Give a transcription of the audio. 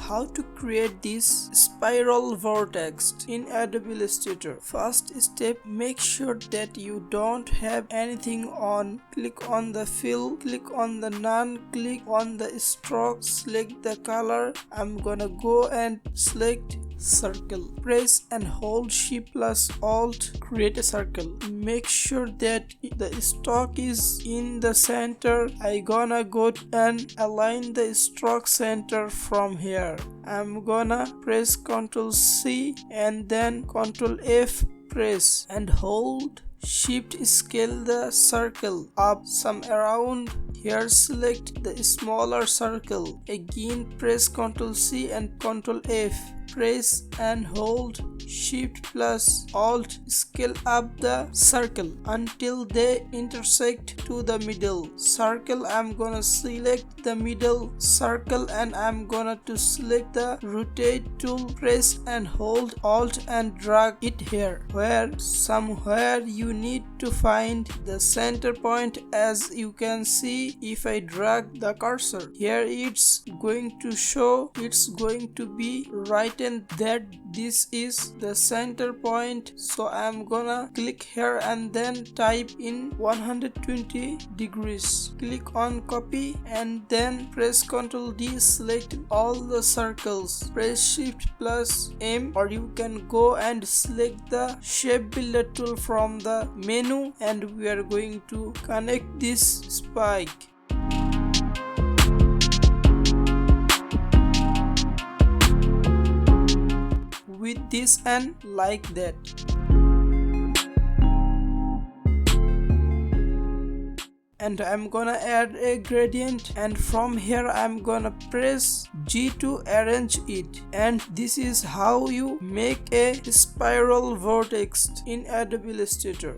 How to create this spiral vortex in Adobe Illustrator. First step, make sure that you don't have anything on. Click on the fill, click on the none, click on the stroke, select the color. I'm gonna go and select circle. Press and hold Shift plus Alt, create a circle. Make sure that the stroke is in the center. I gonna go and align the stroke center from here. I'm gonna press Ctrl C and then Ctrl F, press and hold. Shift scale the circle up some around. Here select the smaller circle. Again press Ctrl C and Ctrl F. Press and hold Shift plus Alt, scale up the circle until they intersect to the middle circle. I'm gonna select the middle circle and I'm gonna to select the rotate tool. Press and hold Alt and drag it here, where somewhere you need to find the center point. As you can see, if I drag the cursor here, it's going to show, it's going to be right in that this is the center point. So I'm gonna click here and then type in 120 degrees. Click on copy and then press Ctrl D, select all the circles. Press Shift plus M, or you can go and select the shape builder tool from the menu, and we are going to connect this spike. With this and like that. And I'm gonna add a gradient, and from here I'm gonna press G to arrange it. And this is how you make a spiral vortex in Adobe Illustrator.